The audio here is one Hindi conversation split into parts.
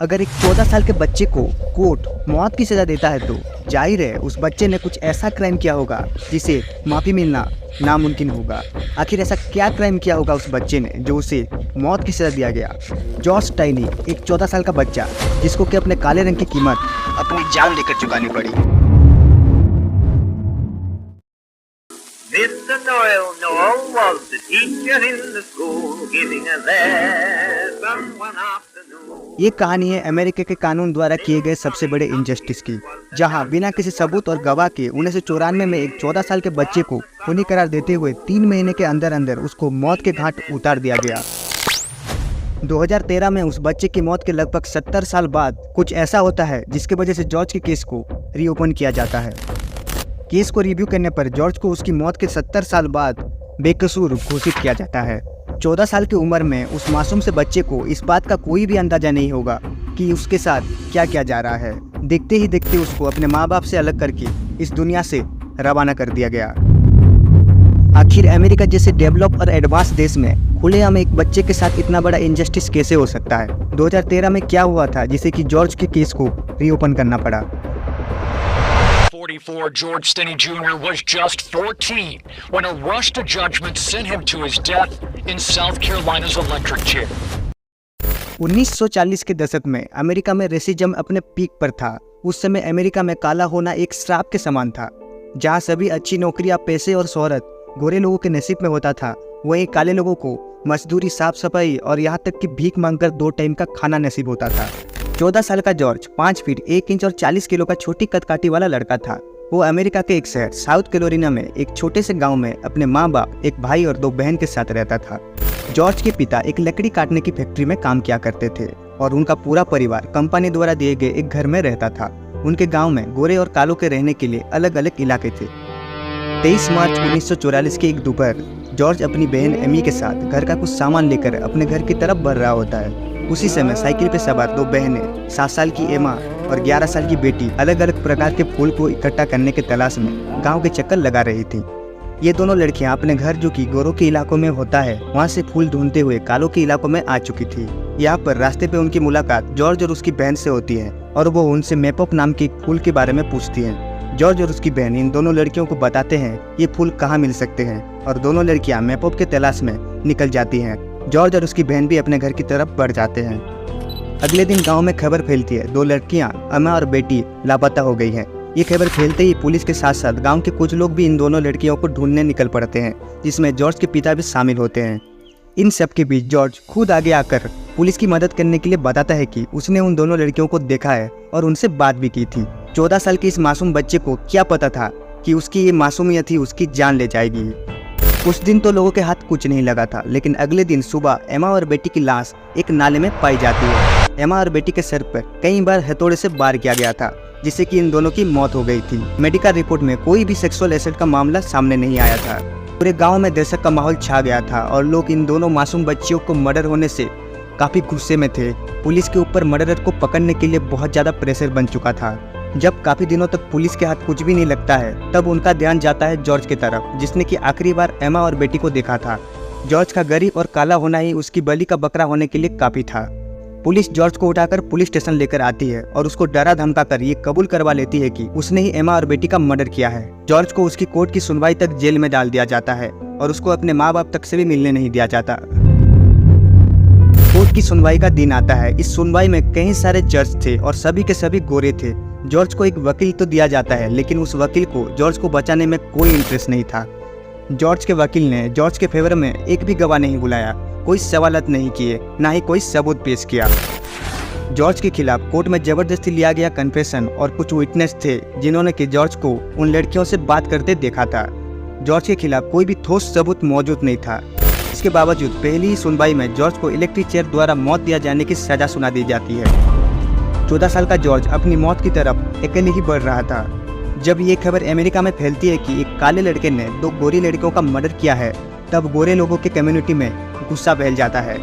अगर एक 14 साल के बच्चे को कोर्ट मौत की सज़ा देता है तो जाहिर है उस बच्चे ने कुछ ऐसा क्राइम किया होगा जिसे माफ़ी मिलना नामुमकिन होगा। आखिर ऐसा क्या क्राइम किया होगा उस बच्चे ने जो उसे मौत की सज़ा दिया गया। जॉर्ज टाइनी एक 14 साल का बच्चा जिसको कि अपने काले रंग की कीमत अपनी जान लेकर चुकानी पड़ी। Mr. Noel was the teacher in the school, giving a lesson one afternoon. ये कहानी है अमेरिका के कानून द्वारा किए गए सबसे बड़े इनजस्टिस की, जहां बिना किसी सबूत और गवाह के 1994 में एक 14 साल के बच्चे को खूनी करार देते हुए 3 महीने के अंदर अंदर उसको मौत के घाट उतार दिया गया। 2013 में उस बच्चे की मौत के लगभग 70 साल बाद कुछ ऐसा होता है जिसकी वजह से जॉर्ज के केस को रीओपन किया जाता है। केस को रिव्यू करने पर जॉर्ज को उसकी मौत के 70 साल बाद बेकसूर घोषित किया जाता है। 14 साल की उम्र में उस मासूम से बच्चे को इस बात का कोई भी अंदाजा नहीं होगा कि उसके साथ क्या किया जा रहा है। देखते ही देखते उसको अपने माँ बाप से अलग करके इस दुनिया से रवाना कर दिया गया। आखिर अमेरिका जैसे डेवलप और एडवांस देश में खुलेआम एक बच्चे के साथ इतना बड़ा इनजस्टिस कैसे हो सकता है। 2013 में क्या हुआ था जिसे कि जॉर्ज के केस को रीओपन करना पड़ा। 44 George Stinney Jr. was just 14 when a rush to judgment sent him to his death in South Carolina's electric chair. 1940 के दशक में अमेरिका में रेसिज्म अपने पीक पर था। उस समय अमेरिका में काला होना एक श्राप के समान था। जहां सभी अच्छी नौकरियां, पैसे और शोहरत गोरे लोगों के नसीब में होता था, वहीं काले लोगों को मजदूरी, साफ सफाई और यहाँ तक कि भीख मांगकर 2 टाइम का खाना नसीब होता था। 14 साल का जॉर्ज 5 फीट 1 इंच और 40 किलो का छोटी कदकाठी वाला लड़का था। वो अमेरिका के एक शहर साउथ कैरोलिना में एक छोटे से गांव में अपने माँ बाप, एक भाई और 2 बहन के साथ रहता था। जॉर्ज के पिता एक लकड़ी काटने की फैक्ट्री में काम किया करते थे और उनका पूरा परिवार कंपनी द्वारा दिए गए एक घर में रहता था। उनके गाँव में गोरे और कालों के रहने के लिए अलग अलग इलाके थे। 23 मार्च 1944 की एक दोपहर जॉर्ज अपनी बहन एमी के साथ घर का कुछ सामान लेकर अपने घर की तरफ बढ़ रहा होता है। उसी समय साइकिल पे सवार 2 बहनें, 7 साल की एमा और 11 साल की बेटी अलग अलग प्रकार के फूल को इकट्ठा करने के तलाश में गांव के चक्कर लगा रही थी। ये दोनों लड़कियां अपने घर जो कि गोरों के इलाकों में होता है वहां से फूल ढूंढते हुए कालों के इलाकों में आ चुकी थी। यहाँ पर रास्ते पे उनकी मुलाकात जॉर्ज और उसकी बहन से होती है और वो उनसे मेपॉप नाम के फूल के बारे में पूछती है। जॉर्ज और उसकी बहन इन दोनों लड़कियों को बताते हैं ये फूल कहाँ मिल सकते हैं और दोनों लड़कियां मेपॉप के तलाश में निकल जाती हैं। जॉर्ज और उसकी बहन भी अपने घर की तरफ बढ़ जाते हैं। अगले दिन गांव में खबर फैलती है 2 लड़कियां अम्मा और बेटी लापता हो गई हैं। ये खबर फैलते ही पुलिस के साथ साथ गांव के कुछ लोग भी इन दोनों लड़कियों को ढूंढने निकल पड़ते हैं, जिसमें जॉर्ज के पिता भी शामिल होते हैं। इन सब के बीच जॉर्ज खुद आगे आकर पुलिस की मदद करने के लिए बताता है कि उसने उन दोनों लड़कियों को देखा है और उनसे बात भी की थी। 14 साल के इस मासूम बच्चे को क्या पता था कि उसकी ये मासूमियत ही उसकी जान ले जाएगी। उस दिन तो लोगों के हाथ कुछ नहीं लगा था, लेकिन अगले दिन सुबह एमा और बेटी की लाश एक नाले में पाई जाती है। एमा और बेटी के सर पर कई बार हथौड़े से वार किया गया था, जिससे कि इन दोनों की मौत हो गई थी। मेडिकल रिपोर्ट में कोई भी सेक्सुअल एसेट का मामला सामने नहीं आया था। पूरे गांव में दहशत का माहौल छा गया था और लोग इन दोनों मासूम बच्चियों को मर्डर होने से काफी गुस्से में थे। पुलिस के ऊपर मर्डरर को पकड़ने के लिए बहुत ज्यादा प्रेशर बन चुका था। जब काफी दिनों तक पुलिस के हाथ कुछ भी नहीं लगता है, तब उनका ध्यान जाता है जॉर्ज की तरफ, जिसने कि आखिरी बार एमा और बेटी को देखा था। जॉर्ज का गरीब और काला होना ही उसकी बलि का बकरा होने के लिए काफी था। पुलिस जॉर्ज को उठाकर पुलिस स्टेशन लेकर आती है और उसको डरा धमका कर ये कबूल करवा लेती है कि उसने ही एमा और बेटी का मर्डर किया है। जॉर्ज को उसकी कोर्ट की सुनवाई तक जेल में डाल दिया जाता है और उसको अपने माँ बाप तक से भी मिलने नहीं दिया जाता। कोर्ट की सुनवाई का दिन आता है। इस सुनवाई में कई सारे जज थे और सभी के सभी गोरे थे। जॉर्ज को एक वकील तो दिया जाता है, लेकिन उस वकील को जॉर्ज को बचाने में कोई इंटरेस्ट नहीं था। जॉर्ज के वकील ने जॉर्ज के फेवर में एक भी गवाह नहीं बुलाया, कोई सवालत नहीं किए, ना ही कोई सबूत पेश किया। जॉर्ज के खिलाफ कोर्ट में जबरदस्ती लिया गया कन्फेशन और कुछ विटनेस थे जिन्होंने कि जॉर्ज को उन लड़कियों से बात करते देखा था। जॉर्ज के खिलाफ कोई भी ठोस सबूत मौजूद नहीं था। इसके बावजूद पहली ही सुनवाई में जॉर्ज को इलेक्ट्रिक चेयर द्वारा मौत दिया जाने की सजा सुना दी जाती है। 14 साल का जॉर्ज अपनी मौत की तरफ अकेले ही बढ़ रहा था। जब ये खबर अमेरिका में फैलती है कि एक काले लड़के ने 2 गोरी लड़कियों का मर्डर किया है, तब गोरे लोगों के कम्युनिटी में गुस्सा फैल जाता है।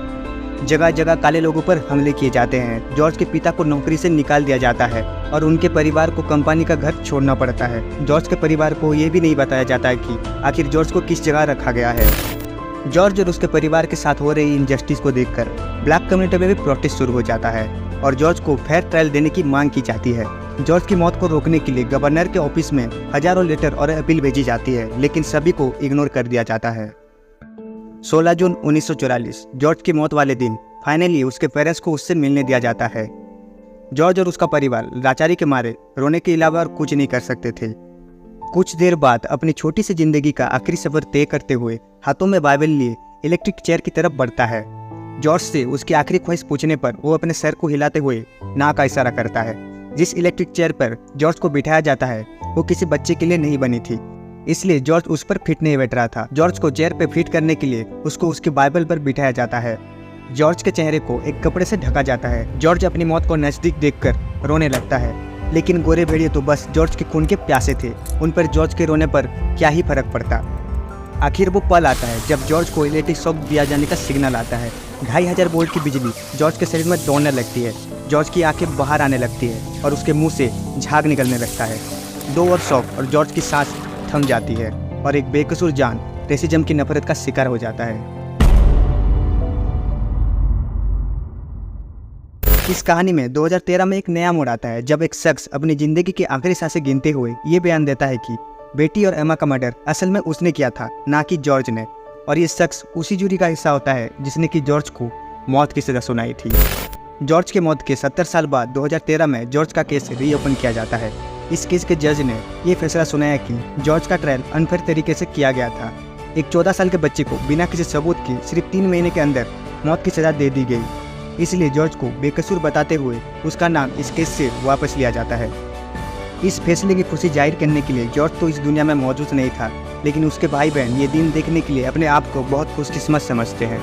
जगह जगह काले लोगों पर हमले किए जाते हैं। जॉर्ज के पिता को नौकरी से निकाल दिया जाता है और उनके परिवार को कंपनी का घर छोड़ना पड़ता है। जॉर्ज के परिवार को ये भी नहीं बताया जाता है कि आखिर जॉर्ज को किस जगह रखा गया है। जॉर्ज और उसके परिवार के साथ हो रही इनजस्टिस को देखकर ब्लैक कम्युनिटी में भी प्रोटेस्ट शुरू हो जाता है। और जॉर्ज को फेयर ट्रायल देने की मांग की जाती है। जॉर्ज की मौत को रोकने के लिए गवर्नर के ऑफिस में हजारों लेटर और अपील भेजी जाती है, लेकिन सभी को इग्नोर कर दिया जाता है। 16 जून 1944 जॉर्ज की मौत वाले दिन फाइनली उसके पेरेंट्स को उससे मिलने दिया जाता है। जॉर्ज और उसका परिवार लाचारी के मारे रोने के अलावा और कुछ नहीं कर सकते थे। कुछ देर बाद अपनी छोटी सी जिंदगी का आखिरी सफर तय करते हुए हाथों में बाइबल लिए इलेक्ट्रिक चेयर की तरफ बढ़ता है। जॉर्ज से उसकी आखिरी ख्वाहिश पूछने पर वो अपने सर को हिलाते हुए ना का इशारा करता है। जिस इलेक्ट्रिक चेयर पर जॉर्ज को बिठाया जाता है वो किसी बच्चे के लिए नहीं बनी थी, इसलिए जॉर्ज उस पर फिट नहीं बैठ रहा था। जॉर्ज को चेयर पे फिट करने के लिए उसको उसकी बाइबल पर बिठाया जाता है। जॉर्ज के चेहरे को एक कपड़े से ढका जाता है। जॉर्ज अपनी मौत को नजदीक देखकर रोने लगता है, लेकिन गोरे भेड़िए तो बस जॉर्ज के खून के प्यासे थे। उन पर जॉर्ज के रोने पर क्या ही फर्क पड़ता। आखिर वो पल आता है जब जॉर्ज को इलेक्ट्रिक शॉक दिया जाने का सिग्नल आता है। 2500 वोल्ट की बिजली जॉर्ज के शरीर में दौड़ने लगती है। जॉर्ज की आंखें बाहर आने लगती है और उसके मुंह से झाग निकलने लगता है। 2 और शॉक और जॉर्ज की सांस थम जाती है और एक बेकसूर जान रेसिज्म की नफरत का शिकार हो जाता है। इस कहानी में 2013 में एक नया मोड़ आता है जब एक शख्स अपनी जिंदगी की आखिरी सांसें गिनते हुए ये बयान देता है कि बेटी और एमा का मर्डर असल में उसने किया था, ना कि जॉर्ज ने। और ये शख्स उसी जूरी का हिस्सा होता है जिसने कि जॉर्ज को मौत की सजा सुनाई थी। जॉर्ज के मौत के 70 साल बाद 2013 में जॉर्ज का केस रीओपन किया जाता है। इस केस के जज ने यह फैसला सुनाया कि जॉर्ज का ट्रायल अनफेयर तरीके से किया गया था। एक 14 साल के बच्चे को बिना किसी सबूत के सिर्फ 3 महीने के अंदर मौत की सजा दे दी गई। इसलिए जॉर्ज को बेकसूर बताते हुए उसका नाम इस केस से वापस लिया जाता है। इस फैसले की खुशी जाहिर करने के लिए जॉर्ज तो इस दुनिया में मौजूद नहीं था, लेकिन उसके भाई बहन ये दिन देखने के लिए अपने आप को बहुत खुशकिस्मत समझते हैं।